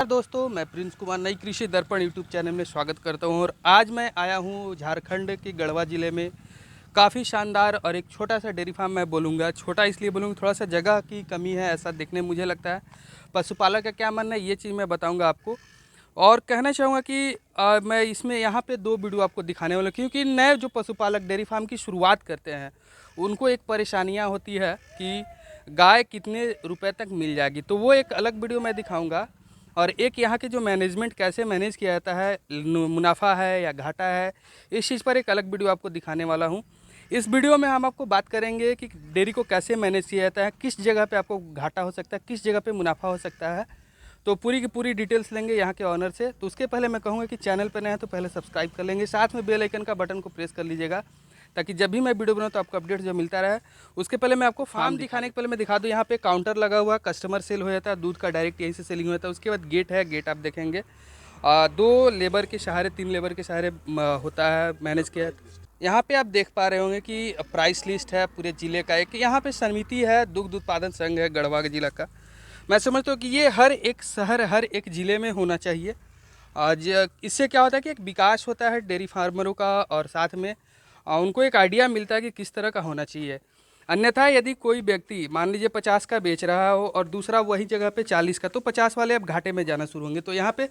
दोस्तों, मैं प्रिंस कुमार नई कृषि दर्पण यूट्यूब चैनल में स्वागत करता हूं। और आज मैं आया हूं झारखंड के गढ़वा ज़िले में। काफ़ी शानदार और एक छोटा सा डेयरी फार्म मैं बोलूँगा। छोटा इसलिए बोलूँगा, थोड़ा सा जगह की कमी है, ऐसा देखने मुझे लगता है। पशुपालक का क्या मानना है, ये चीज़ मैं बताऊँगा आपको। और कहना चाहूँगा कि मैं इसमें यहाँ पे दो वीडियो आपको दिखाने वाला हूं, क्योंकि नए जो पशुपालक डेयरी फार्म की शुरुआत करते हैं उनको एक परेशानियाँ होती है कि गाय कितने रुपए तक मिल जाएगी, तो वो एक अलग वीडियो मैं दिखाऊंगा। और एक यहाँ के जो मैनेजमेंट कैसे मैनेज किया जाता है, मुनाफा है या घाटा है, इस चीज़ पर एक अलग वीडियो आपको दिखाने वाला हूँ। इस वीडियो में हम आपको बात करेंगे कि डेयरी को कैसे मैनेज किया जाता है, किस जगह पे आपको घाटा हो सकता है, किस जगह पे मुनाफा हो सकता है। तो पूरी की पूरी डिटेल्स लेंगे यहाँ के ऑनर से। तो उसके पहले मैं कहूँगा कि चैनल पर नए हैं तो पहले सब्सक्राइब कर लेंगे, साथ में बेल आइकन का बटन को प्रेस कर लीजिएगा, ताकि जब भी मैं वीडियो बनाऊँ तो आपको अपडेट जो मिलता रहे। उसके पहले मैं आपको फार्म दिखाने के पहले मैं दिखा दूँ, यहाँ पे काउंटर लगा हुआ, कस्टमर सेल हो जाता है, दूध का डायरेक्ट यहीं से सेलिंग हो जाता है। उसके बाद गेट है, गेट आप देखेंगे दो लेबर के सहारे, तीन लेबर के सहारे होता है मैनेज किया। यहाँ पे आप देख पा रहे होंगे कि प्राइस लिस्ट है पूरे ज़िले का। एक यहाँ पे समिति है, दुग्ध उत्पादन संघ है गढ़वा के ज़िला का। मैं समझता हूँ कि ये हर एक शहर, हर एक ज़िले में होना चाहिए। आज इससे क्या होता है कि एक विकास होता है डेयरी फार्मरों का, और साथ में उनको एक आइडिया मिलता है कि किस तरह का होना चाहिए। अन्यथा यदि कोई व्यक्ति मान लीजिए 50 का बेच रहा हो और दूसरा वही जगह पे 40 का, तो 50 वाले अब घाटे में जाना शुरू होंगे। तो यहाँ पे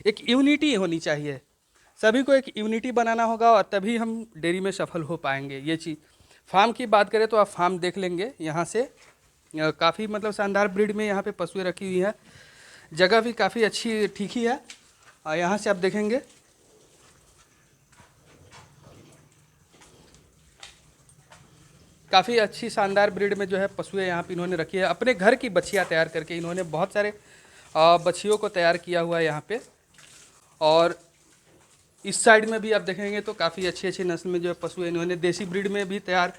एक यूनिटी होनी चाहिए, सभी को एक यूनिटी बनाना होगा, और तभी हम डेयरी में सफल हो पाएंगे। ये चीज़ फार्म की बात करें तो आप फार्म देख लेंगे यहाँ से। काफ़ी मतलब शानदार ब्रीड में यहाँ पे पशुएं रखी हुई हैं। जगह भी काफ़ी अच्छी ठीक ही है। यहाँ से आप देखेंगे काफ़ी अच्छी शानदार ब्रीड में जो है पशुएं यहाँ पे इन्होंने रखी है। अपने घर की बछियाँ तैयार करके इन्होंने बहुत सारे बछियों को तैयार किया हुआ है यहाँ पे। और इस साइड में भी आप देखेंगे तो काफ़ी अच्छी अच्छी नस्ल में जो है पशु है। इन्होंने देसी ब्रीड में भी तैयार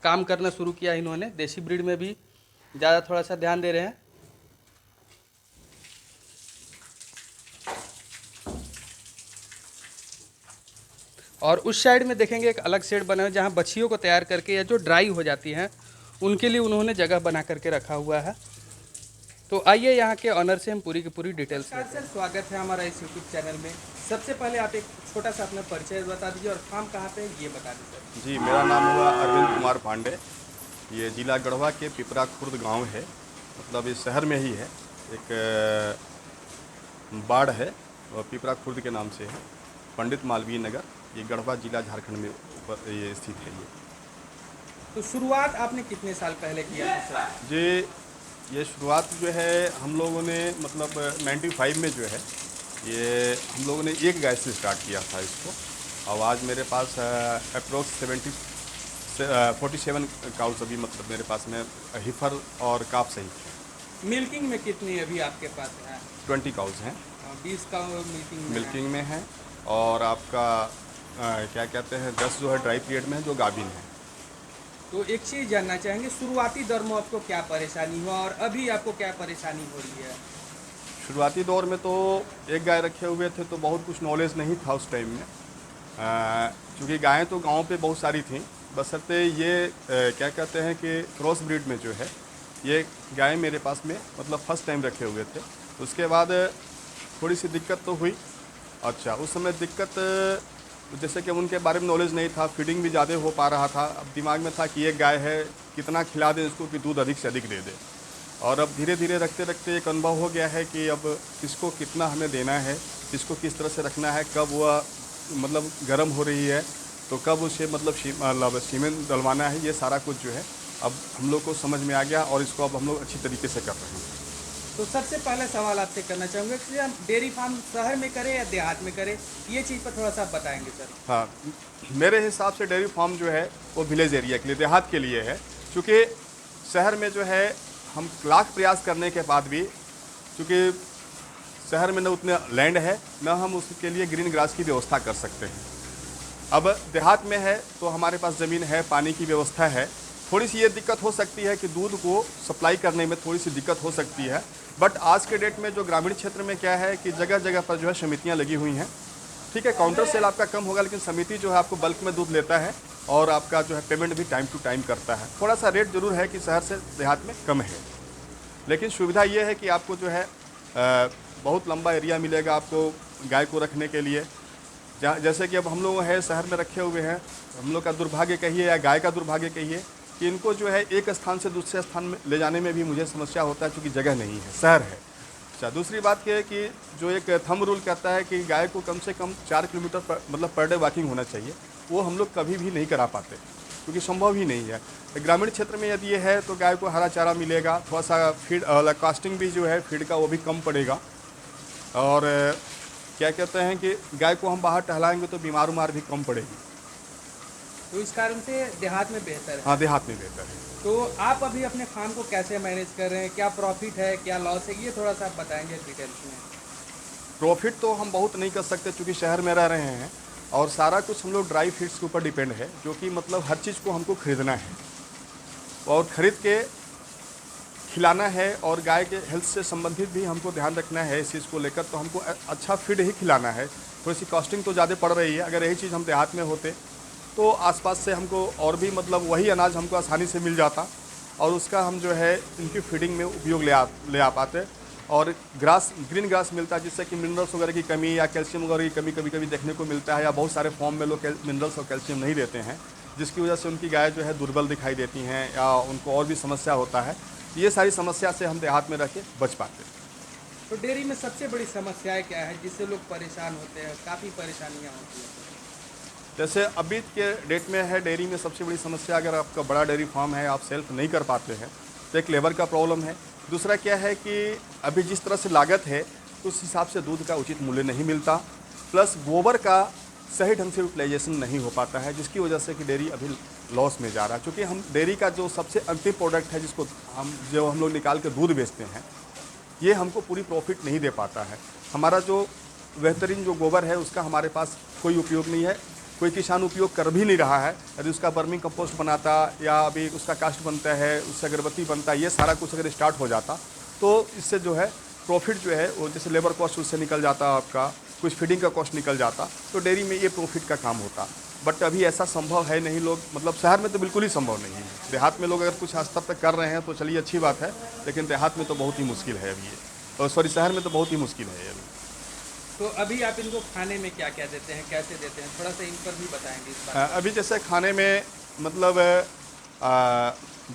काम करना शुरू किया। इन्होंने देसी ब्रीड में भी ज़्यादा थोड़ा सा ध्यान दे रहे हैं। और उस साइड में देखेंगे एक अलग शेड बना है जहाँ बछियों को तैयार करके या जो ड्राई हो जाती हैं उनके लिए उन्होंने जगह बना करके रखा हुआ है। तो आइए यहाँ के ऑनर से हम पूरी की पूरी डिटेल्स लेते हैं। सर, स्वागत है हमारा इस यूट्यूब चैनल में। सबसे पहले आप एक छोटा सा अपना परिचय बता दीजिए और फार्म कहाँ पे है ये बता दीजिए। जी, मेरा नाम हुआ अरविंद कुमार पांडे। ये जिला गढ़वा के पिपरा खुर्द गांव है, मतलब इस शहर में ही है। एक बाड़ है और पिपरा खुर्द के नाम से है, पंडित मालवीय नगर। ये गढ़वा जिला झारखंड में ये स्थित है। तो शुरुआत आपने कितने साल पहले किया था सर? जी, ये शुरुआत जो है हम लोगों ने मतलब 95 में जो है ये हम लोगों ने एक गाय से स्टार्ट किया था इसको। और आज मेरे पास अप्रोक्स 47 काउस अभी मतलब मेरे पास में हिफर और काफ सही। मिल्किंग में कितनी अभी आपके पास है? 20 काउस हैं। 20 का मिल्किंग में है। और आपका क्या कहते हैं 10 जो है ड्राई पीरियड में है, जो गाभिन है। तो एक चीज़ जानना चाहेंगे, शुरुआती दौर में आपको क्या परेशानी हुआ और अभी आपको क्या परेशानी हो रही है? शुरुआती दौर में तो एक गाय रखे हुए थे तो बहुत कुछ नॉलेज नहीं था उस टाइम में, क्योंकि गायें तो गांव पे बहुत सारी थीं। बशर्ते ये क्या कहते हैं कि क्रॉस ब्रीड में जो है ये गायें मेरे पास में मतलब फर्स्ट टाइम रखे हुए थे। उसके बाद थोड़ी सी दिक्कत तो हुई। अच्छा, उस समय दिक्कत जैसे कि उनके बारे में नॉलेज नहीं था, फीडिंग भी ज़्यादा हो पा रहा था। अब दिमाग में था कि ये गाय है, कितना खिला दें इसको कि दूध अधिक से अधिक दे दे। और अब धीरे धीरे रखते रखते एक अनुभव हो गया है कि अब किसको कितना हमें देना है, किसको किस तरह से रखना है, कब वह मतलब गर्म हो रही है तो कब उसे मतलब सीमेंट डलवाना है। ये सारा कुछ जो है अब हम लोग को समझ में आ गया और इसको अब हम लोग अच्छी तरीके से कर रहे हैं। तो सबसे पहले सवाल आपसे करना चाहूँगा कि हम डेयरी फार्म शहर में करें या देहात में करें, ये चीज़ पर थोड़ा सा आप बताएंगे सर। हाँ, मेरे हिसाब से डेयरी फार्म जो है वो विलेज एरिया के लिए, देहात के लिए है। क्योंकि शहर में जो है हम लाख प्रयास करने के बाद भी, क्योंकि शहर में न उतने लैंड है न हम उसके लिए ग्रीन ग्रास की व्यवस्था कर सकते हैं। अब देहात में है तो हमारे पास ज़मीन है, पानी की व्यवस्था है। थोड़ी सी ये दिक्कत हो सकती है कि दूध को सप्लाई करने में थोड़ी सी दिक्कत हो सकती है। बट आज के डेट में जो ग्रामीण क्षेत्र में क्या है कि जगह जगह पर जो है समितियाँ लगी हुई हैं। ठीक है, काउंटर सेल आपका कम होगा, लेकिन समिति जो है आपको बल्क में दूध लेता है और आपका जो है पेमेंट भी टाइम टू टाइम करता है। थोड़ा सा रेट ज़रूर है कि शहर से देहात में कम है, लेकिन सुविधा ये है कि आपको जो है बहुत लंबा एरिया मिलेगा आपको गाय को रखने के लिए। जैसे कि अब हम लोग है शहर में रखे हुए हैं, हम लोग का दुर्भाग्य कहिए या गाय का दुर्भाग्य कहिए कि इनको जो है एक स्थान से दूसरे स्थान में ले जाने में भी मुझे समस्या होता है, क्योंकि जगह नहीं है, शहर है। अच्छा, दूसरी बात यह है कि जो एक थंब रूल कहता है कि गाय को कम से कम 4 किलोमीटर मतलब पर डे वॉकिंग होना चाहिए, वो हम लोग कभी भी नहीं करा पाते, क्योंकि संभव ही नहीं है। ग्रामीण क्षेत्र में यदि ये है तो गाय को हरा चारा मिलेगा, थोड़ा सा फीड कास्टिंग भी जो है फीड का वो भी कम पड़ेगा, और क्या कहते हैं कि गाय को हम बाहर टहलाएंगे तो बीमार उमार भी कम पड़ेगी। तो इस कारण से देहात में बेहतर है। हाँ, देहात में बेहतर है। तो आप अभी अपने फार्म को कैसे मैनेज कर रहे हैं, क्या प्रॉफिट है, क्या लॉस है, ये थोड़ा सा आप बताएंगे डिटेल्स में। प्रॉफिट तो हम बहुत नहीं कर सकते, क्योंकि शहर में रह रहे हैं और सारा कुछ हम लोग ड्राई फीड्स के ऊपर डिपेंड है, जो कि मतलब हर चीज़ को हमको खरीदना है और ख़रीद के खिलाना है, और गाय के हेल्थ से संबंधित भी हमको ध्यान रखना है इस चीज़ को लेकर। तो हमको अच्छा फीड ही खिलाना है। थोड़ी सी कॉस्टिंग तो ज़्यादा पड़ रही है। अगर यही चीज़ हम देहात में होते तो आसपास से हमको और भी मतलब वही अनाज हमको आसानी से मिल जाता, और उसका हम जो है इनकी फीडिंग में उपयोग ले आ पाते, और ग्रीन ग्रास मिलता है, जिससे कि मिनरल्स वगैरह की कमी या कैल्शियम वगैरह की कमी कभी कभी देखने को मिलता है, या बहुत सारे फॉर्म में लोग मिनरल्स और कैल्शियम नहीं देते हैं, जिसकी वजह से उनकी गाय जो है दुर्बल दिखाई देती हैं या उनको और भी समस्या होता है। ये सारी समस्या से हम देहात में रह के बच पाते हैं। तो डेयरी में सबसे बड़ी समस्याएं क्या है जिससे लोग परेशान होते हैं, काफ़ी परेशानियां होती हैं? जैसे अभी के डेट में है, डेयरी में सबसे बड़ी समस्या, अगर आपका बड़ा डेयरी फार्म है, आप सेल्फ नहीं कर पाते हैं तो एक लेबर का प्रॉब्लम है। दूसरा क्या है कि अभी जिस तरह से लागत है उस हिसाब से दूध का उचित मूल्य नहीं मिलता, प्लस गोबर का सही ढंग से यूटिलाइजेशन नहीं हो पाता है, जिसकी वजह से कि डेयरी अभी लॉस में जा रहा है। क्योंकि हम डेयरी का जो सबसे अंतिम प्रोडक्ट है, जिसको हम लोग निकाल के दूध बेचते हैं, ये हमको पूरी प्रॉफिट नहीं दे पाता है। हमारा जो बेहतरीन जो गोबर है उसका हमारे पास कोई उपयोग नहीं है, कोई किसान उपयोग कर भी नहीं रहा है। यदि उसका वर्मिंग कंपोस्ट बनाता या अभी उसका कास्ट बनता है, उससे अगरबत्ती बनता है, ये सारा कुछ अगर स्टार्ट हो जाता तो इससे जो है प्रॉफिट जो है वो, जैसे लेबर कॉस्ट उससे निकल जाता, आपका कुछ फीडिंग का कॉस्ट निकल जाता, तो डेयरी में ये प्रॉफिट का काम होता। बट अभी ऐसा संभव है नहीं। लोग मतलब शहर में तो बिल्कुल ही संभव नहीं है। देहात में लोग अगर कुछ स्तर तक कर रहे हैं तो चलिए अच्छी बात है, लेकिन देहात में तो बहुत ही मुश्किल है अभी ये, और सॉरी शहर में तो बहुत ही मुश्किल है अभी। तो अभी आप इनको खाने में क्या क्या देते हैं, कैसे देते हैं, थोड़ा सा इन पर भी बताएंगे इस बात। अभी जैसे खाने में मतलब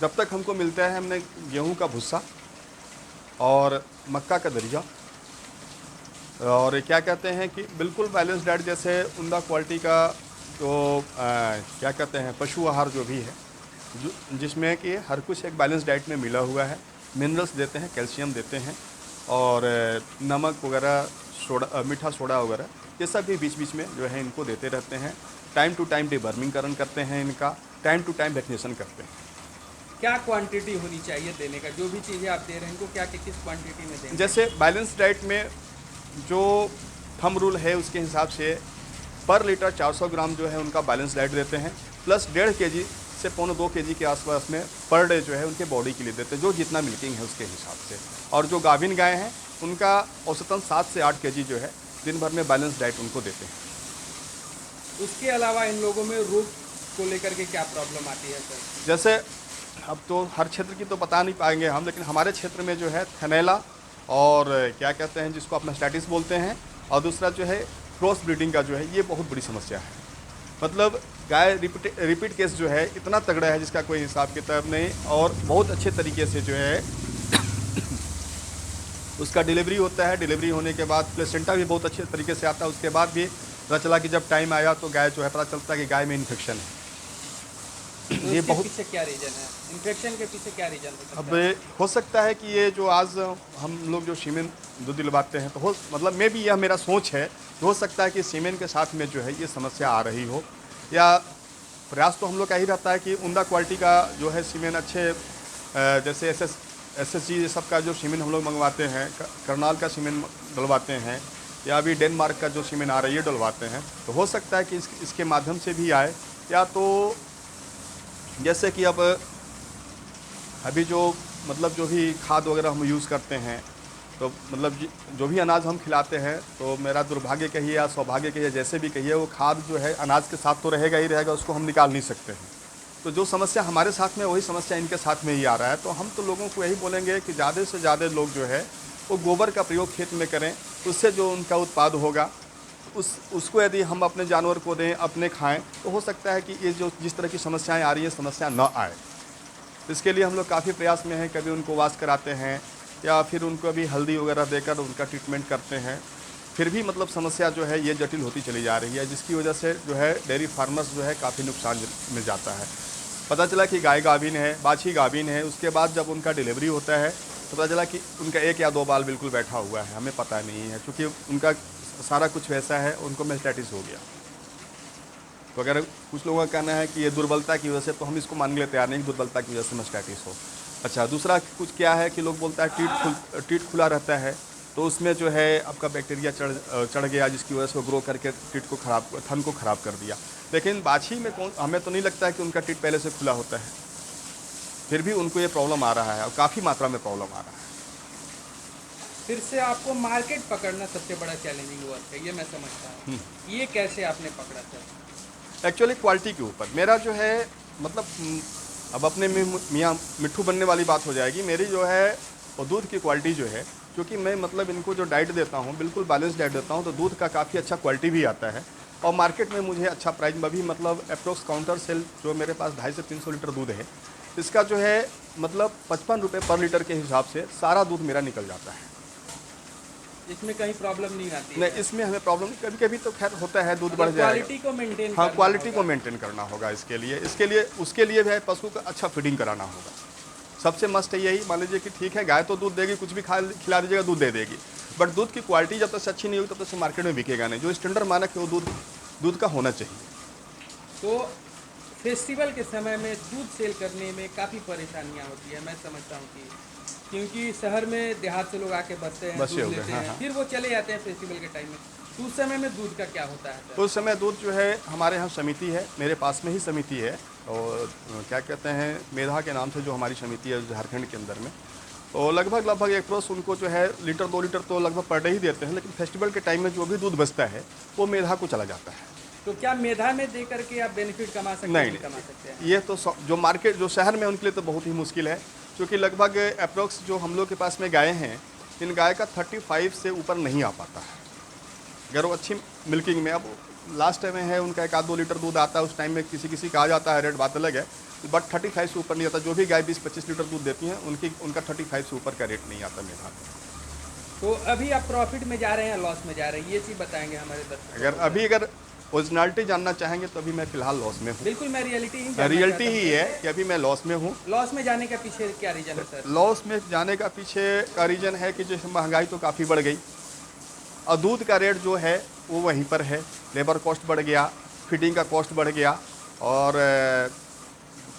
जब तक हमको मिलता है, हमने गेहूं का भुस्सा और मक्का का दरिया, और क्या कहते हैं कि बिल्कुल बैलेंस डाइट, जैसे उम्दा क्वालिटी का जो क्या कहते हैं पशु आहार जो भी है, जिसमें कि हर कुछ एक बैलेंस डाइट में मिला हुआ है। मिनरल्स देते हैं, कैल्शियम देते हैं, और नमक वगैरह, सोडा, मीठा सोडा वगैरह, ये सब भी बीच बीच में जो है इनको देते रहते हैं। टाइम टू टाइम डिवर्मिंगकरण करते हैं इनका, टाइम टू टाइम वैक्सीनेशन करते हैं। क्या क्वांटिटी होनी चाहिए देने का, जो भी चीज़ें आप दे रहे हैं इनको क्या किस क्वांटिटी में दें? जैसे बैलेंस डाइट में जो थंब रूल है उसके हिसाब से पर लीटर 400 ग्राम जो है उनका बैलेंस डाइट देते हैं, प्लस 1.5 kg से 1.25 kg के आसपास में पर डे जो है उनके बॉडी के लिए देते हैं, जो जितना मिल्किंग है उसके हिसाब से। और जो गाभिन गाय हैं उनका औसतन 7 से 8 kg जो है दिन भर में बैलेंस डाइट उनको देते हैं। उसके अलावा इन लोगों में रोग को लेकर के क्या प्रॉब्लम आती है सर? जैसे अब तो हर क्षेत्र की तो बता नहीं पाएंगे हम, लेकिन हमारे क्षेत्र में जो है थैनेला और क्या कहते हैं जिसको अपना स्टैटिस बोलते हैं, और दूसरा जो है क्रॉस ब्रीडिंग का जो है, ये बहुत बड़ी समस्या है। मतलब गाय रिपीट केस जो है इतना तगड़ा है जिसका कोई हिसाब किताब नहीं, और बहुत अच्छे तरीके से जो है उसका डिलीवरी होता है। डिलीवरी होने के बाद प्लेसेंटा भी बहुत अच्छे तरीके से आता है। उसके बाद भी पता चला कि जब टाइम आया तो गाय जो है पता चलता है कि गाय में इन्फेक्शन है। तो ये बहुत पीछे क्या रीजन है, इन्फेक्शन के पीछे क्या रीजन हो सकता अब है? हो सकता है कि ये जो आज हम लोग जो सीमेन दूध दिलवाते हैं, तो मतलब मे भी यह मेरा सोच है, हो सकता है कि सीमेन के साथ में जो है ये समस्या आ रही हो, या प्रयास तो हम लोग का ही रहता है कि उम्दा क्वालिटी का जो है सीमेन अच्छे, जैसे SSG ये सब का जो सीमेन हम लोग मंगवाते हैं, करनाल का सीमेन डलवाते हैं, या अभी डेनमार्क का जो सीमेन आ रहा है ये डलवाते हैं, तो हो सकता है कि इसके माध्यम से भी आए। या तो जैसे कि अब अभी जो मतलब जो भी खाद वगैरह हम यूज़ करते हैं, तो मतलब जो भी अनाज हम खिलाते हैं, तो मेरा दुर्भाग्य कहिए या सौभाग्य कहिए, जैसे भी कहिए, वो खाद जो है अनाज के साथ तो रहेगा ही रहेगा, उसको हम निकाल नहीं सकते हैं। तो जो समस्या हमारे साथ में वही समस्या इनके साथ में ही आ रहा है। तो हम तो लोगों को यही बोलेंगे कि ज़्यादा से ज़्यादा लोग जो है वो गोबर का प्रयोग खेत में करें, उससे जो उनका उत्पाद होगा उसको यदि हम अपने जानवर को दें, अपने खाएं, तो हो सकता है कि ये जो जिस तरह की समस्याएं आ रही है समस्या न आए। इसके लिए हम लोग काफ़ी प्रयास में हैं, कभी उनको वाश कराते हैं या फिर उनको अभी हल्दी वगैरह देकर उनका ट्रीटमेंट करते हैं। फिर भी मतलब समस्या जो है ये जटिल होती चली जा रही है, जिसकी वजह से जो है डेयरी फार्मर्स जो है काफ़ी नुकसान में जाता है। पता चला कि गाय गाभिन है, बाछी गाभिन है, उसके बाद जब उनका डिलीवरी होता है तो पता चला कि उनका 1 या 2 बाल बिल्कुल बैठा हुआ है, हमें पता नहीं है, क्योंकि उनका सारा कुछ वैसा है, उनको मेस्टाइटिस हो गया। तो अगर कुछ लोगों का कहना है कि ये दुर्बलता की वजह से, तो हम इसको मानने के लिए तैयार नहीं कि दुर्बलता की वजह से मेस्टाइटिस हो। अच्छा, दूसरा कुछ क्या है कि लोग बोलता है टीट खुला रहता है, तो उसमें जो है आपका बैक्टीरिया चढ़ गया, जिसकी वजह से वो ग्रो करके थन को ख़राब कर दिया। लेकिन बाछी में हमें तो नहीं लगता है कि उनका टीट पहले से खुला होता है, फिर भी उनको ये प्रॉब्लम आ रहा है और काफ़ी मात्रा में प्रॉब्लम आ रहा है। फिर से आपको मार्केट पकड़ना सबसे बड़ा चैलेंजिंग हुआ है, ये मैं समझता हूँ। ये कैसे आपने पकड़ा सर? एक्चुअली क्वालिटी के ऊपर मेरा जो है मतलब अब अपने मियाँ मिट्ठू बनने वाली बात हो जाएगी। मेरी जो है वो दूध की क्वालिटी जो है, क्योंकि मैं मतलब इनको जो डाइट देता हूँ बिल्कुल बैलेंस डाइट देता हूँ, तो दूध का काफ़ी अच्छा क्वालिटी भी आता है और मार्केट में मुझे अच्छा प्राइस में भी मतलब अप्रोक्स काउंटर सेल जो मेरे पास 250 से 300 लीटर दूध है, इसका जो है मतलब 55 रुपये पर लीटर के हिसाब से सारा दूध मेरा निकल जाता है। इसमें कहीं प्रॉब्लम नहीं आती? नहीं, इसमें हमें प्रॉब्लम कभी कभी तो खैर होता है, दूध बढ़ जाएगा। क्वालिटी को मेंटेन, हाँ, क्वालिटी को मेंटेन करना होगा। इसके लिए उसके लिए भी पशु का अच्छा फीडिंग कराना होगा। सबसे मस्ट है यही। मान लीजिए कि ठीक है, गाय तो दूध देगी, कुछ भी खिला दीजिएगा दूध दे देगी, बट दूध की क्वालिटी जब तक अच्छी नहीं होगी तब तक मार्केट में बिकेगा नहीं। जो स्टैंडर्ड मानक है वो दूध का होना चाहिए। तो फेस्टिवल के समय में दूध सेल करने में काफ़ी परेशानियाँ होती है, मैं समझता हूँ कि क्योंकि शहर में देहात से लोग आके बसते हैं, दूध लेते हैं, फिर वो चले जाते हैं फेस्टिवल के टाइम में। तो उस समय में दूध का क्या होता है सर? उस समय दूध जो है हमारे यहाँ समिति है, मेरे पास में ही समिति है, और क्या कहते हैं मेधा के नाम से जो हमारी समिति है झारखंड के अंदर में, तो लगभग एक प्रोस उनको जो है लीटर 2 लीटर तो लगभग पर डे ही देते हैं। लेकिन फेस्टिवल के टाइम में जो भी दूध बचता है वो मेधा को चला जाता है। तो क्या मेधा में दे करके आप बेनिफिट कमा सकते हैं? नहीं कमा सकते हैं। ये तो जो मार्केट जो शहर में उनके लिए तो बहुत ही मुश्किल है, क्योंकि लगभग अप्रोक्स जो हम लोग के पास में गायें हैं, इन गाय का 35 से ऊपर नहीं आ पाता है अगर वो अच्छी मिल्किंग में। अब लास्ट टाइम में है उनका 1-2 लीटर दूध आता है, उस टाइम में किसी का आ जाता है, रेट बात अलग है, बट 35 से ऊपर नहीं आता। जो भी गाय 20-25 लीटर दूध देती हैं उनका 35 से ऊपर का रेट नहीं आता मेधा। तो अभी आप प्रॉफिट में जा रहे हैं, लॉस में जा रहे हैं, ये चीज़ बताएंगे हमारे दर्शकों? अगर ओरिजिनलिटी जानना चाहेंगे तो अभी मैं फिलहाल लॉस में हूँ। बिल्कुल, मैं रियलिटी ही है कि अभी मैं लॉस में हूँ। लॉस में जाने का पीछे क्या रीज़न है सर? लॉस में जाने का पीछे का रीज़न है कि जैसे महंगाई तो काफ़ी बढ़ गई और दूध का रेट जो है वो वहीं पर है, लेबर कॉस्ट बढ़ गया, फीडिंग का कॉस्ट बढ़ गया, और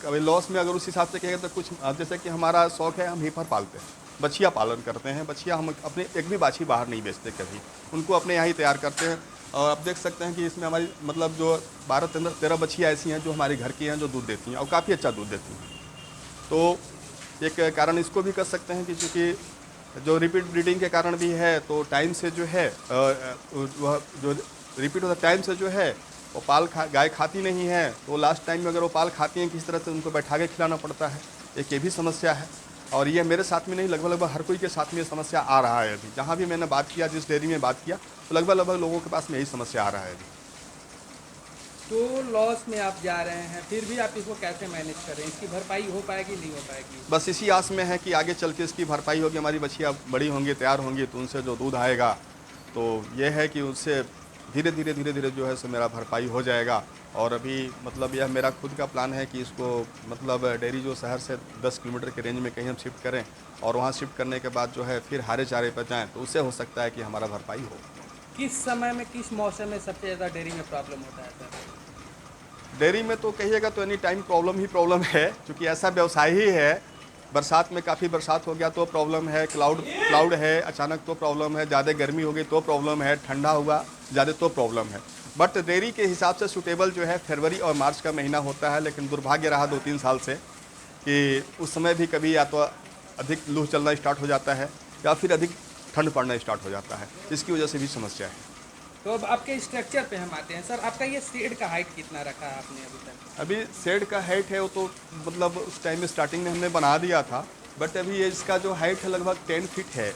कभी लॉस में अगर उस हिसाब से कहेंगे तो कुछ जैसे कि हमारा शौक़ है, हम हीफर पालते हैं, बछिया पालन करते हैं। बछिया हम अपने एक भी बाछी बाहर नहीं बेचते कभी, उनको अपने यहाँ ही तैयार करते हैं। और आप देख सकते हैं कि इसमें हमारी मतलब जो 12-13 बछिया ऐसी हैं जो हमारे घर की हैं, जो दूध देती हैं और काफ़ी अच्छा दूध देती हैं। तो एक कारण इसको भी कर सकते हैं कि चूँकि जो रिपीट ब्रीडिंग के कारण भी है, तो टाइम से जो है वह जो रिपीट होता टाइम से जो है वो गाय खाती नहीं है, तो लास्ट टाइम में अगर वो पाल खाती हैं किस तरह से उनको बैठा के खिलाना पड़ता है, एक ये भी समस्या है। और ये मेरे साथ में नहीं, लगभग हर कोई के साथ में ये समस्या आ रहा है। अभी जहाँ भी मैंने बात किया, जिस डेयरी में बात किया, तो लगभग लोगों के पास में यही समस्या आ रहा है अभी। तो लॉस में आप जा रहे हैं, फिर भी आप इसको कैसे मैनेज कर रहे हैं? इसकी भरपाई हो पाएगी, नहीं हो पाएगी? बस इसी आस में है कि आगे चल के इसकी भरपाई होगी, हमारी बछिया बड़ी होंगी, तैयार होंगी, तो उनसे जो दूध आएगा तो ये है कि उससे धीरे धीरे जो है सो मेरा भरपाई हो जाएगा। और अभी मतलब यह मेरा खुद का प्लान है कि इसको मतलब डेयरी जो शहर से 10 किलोमीटर के रेंज में कहीं हम शिफ्ट करें, और वहाँ शिफ्ट करने के बाद जो है फिर हरे चारे पर जाएँ, तो उससे हो सकता है कि हमारा भरपाई हो। किस समय में, किस मौसम में सबसे ज़्यादा डेयरी में प्रॉब्लम होता है सर? डेयरी में तो कहिएगा तो एनी टाइम प्रॉब्लम है, क्योंकि ऐसा व्यवसाय ही है। बरसात में काफ़ी बरसात हो गया तो प्रॉब्लम है, क्लाउड है अचानक तो प्रॉब्लम है, ज़्यादा गर्मी हो गई तो प्रॉब्लम है, ठंडा हुआ ज़्यादा तो प्रॉब्लम है। बट डेयरी के हिसाब से सूटेबल जो है फरवरी और मार्च का महीना होता है। लेकिन दुर्भाग्य रहा 2-3 साल से कि उस समय भी कभी या तो अधिक लू चलना स्टार्ट हो जाता है या फिर अधिक ठंड पड़ना स्टार्ट हो जाता है, इसकी वजह से भी समस्या है। तो अब आपके स्ट्रक्चर पे हम आते हैं सर। आपका ये शेड का हाइट कितना रखा है आपने अभी तक? अभी शेड का हाइट है वो तो मतलब उस टाइम में स्टार्टिंग में हमने बना दिया था, बट अभी ये इसका जो हाइट है लगभग 10 फीट है।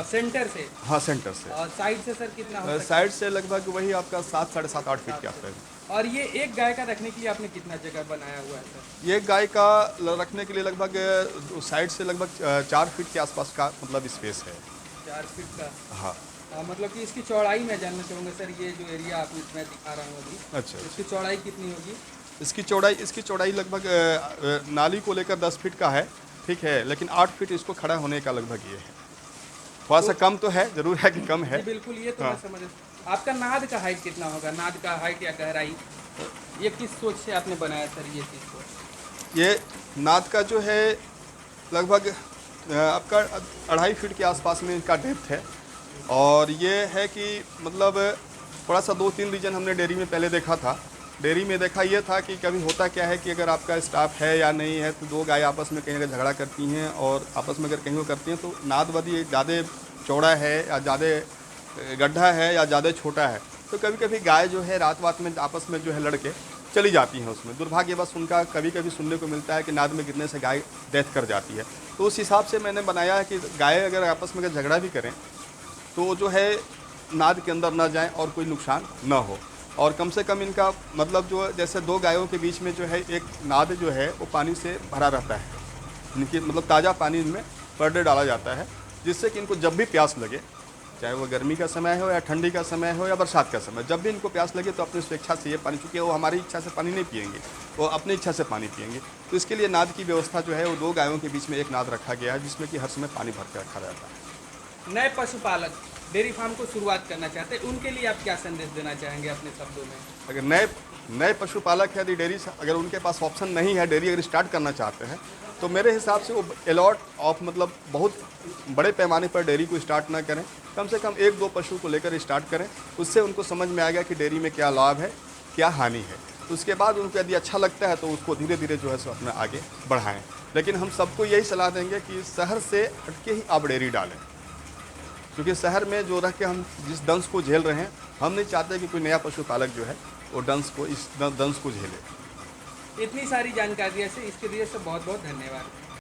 सेंटर से हाँ सेंटर से। और साइड से सर कितना हो सकता साइड से लगभग वही आपका 7 साढ़े 7 8 फीट के आसपास। है? और ये एक गाय का रखने के लिए आपने कितना जगह बनाया हुआ है सर? ये गाय का रखने के लिए लगभग साइड से लगभग 4 फीट के आसपास का मतलब स्पेस है। 4 फीट का। हाँ मतलब कि इसकी चौड़ाई मैं जानना चाहूँगा सर, ये जो एरिया आप इसमें दिखा रहा हूँ अभी, अच्छा। इसकी चौड़ाई कितनी होगी? इसकी चौड़ाई लगभग नाली को लेकर 10 फीट का है, ठीक है, लेकिन 8 फीट इसको खड़ा होने का लगभग ये है। थोड़ा सा कम तो है, जरूर है कि कम है। जी बिल्कुल, ये तो हाँ। मैं समझ। आपका नाद का हाइट कितना होगा? नाद का हाइट या गहराई, ये किस सोच से आपने बनाया सर ये चीज़ को? ये नाद का जो है लगभग आपका 2.5 फीट के आसपास में इसका डेप्थ है। और ये है कि मतलब थोड़ा सा 2-3 रीजन हमने डेयरी में पहले देखा था। डेयरी में देखा ये था कि कभी होता क्या है कि अगर आपका स्टाफ है या नहीं है तो 2 गाय आपस में कहीं अगर झगड़ा करती हैं और आपस में अगर कहीं वो करती हैं तो नाद यदि ज़्यादा चौड़ा है या ज़्यादा गड्ढा है या ज़्यादा छोटा है तो कभी कभी गाय जो है रात में आपस में जो है लड़के चली जाती हैं उसमें। दुर्भाग्यवश उनका कभी कभी सुनने को मिलता है कि नाद में गिरने से गाय डेथ कर जाती है। तो उस हिसाब से मैंने बनाया है कि गाय अगर आपस में अगर झगड़ा भी करें तो जो है नाद के अंदर ना जाएं और कोई नुकसान ना हो। और कम से कम इनका मतलब जो जैसे 2 गायों के बीच में जो है एक नाद जो है वो पानी से भरा रहता है। इनकी मतलब ताज़ा पानी इनमें पर डे डाला जाता है जिससे कि इनको जब भी प्यास लगे, चाहे वो गर्मी का समय हो या ठंडी का समय हो या बरसात का समय, जब भी इनको प्यास लगे तो अपनी स्वेच्छा से ये पानी, चूँकि वो हमारी इच्छा से पानी नहीं पिएंगे, वो अपनी इच्छा से पानी पिएंगे। तो इसके लिए नाद की व्यवस्था जो है वो 2 गायों के बीच में एक नाद रखा गया है जिसमें कि हर समय पानी भर के रखा रहता है। नए पशुपालक डेयरी फार्म को शुरुआत करना चाहते हैं, उनके लिए आप क्या संदेश देना चाहेंगे अपने शब्दों में? अगर नए पशुपालक है, यदि डेयरी अगर उनके पास ऑप्शन नहीं है, डेयरी अगर स्टार्ट करना चाहते हैं तो मेरे हिसाब से वो अलॉट ऑफ मतलब बहुत बड़े पैमाने पर डेयरी को स्टार्ट ना करें। कम से कम 1-2 पशु को लेकर स्टार्ट करें, उससे उनको समझ में आ गया कि डेयरी में क्या लाभ है क्या हानि है। उसके बाद उनको यदि अच्छा लगता है तो उसको धीरे धीरे जो है सो अपना आगे बढ़ाएँ। लेकिन हम सबको यही सलाह देंगे कि शहर से हटके ही आप डेयरी डालें, क्योंकि शहर में जो रह के हम जिस दंश को झेल रहे हैं, हम नहीं चाहते कि कोई नया पशुपालक जो है वो इस दंश को झेले। इतनी सारी जानकारियाँ से इसके लिए से बहुत बहुत धन्यवाद।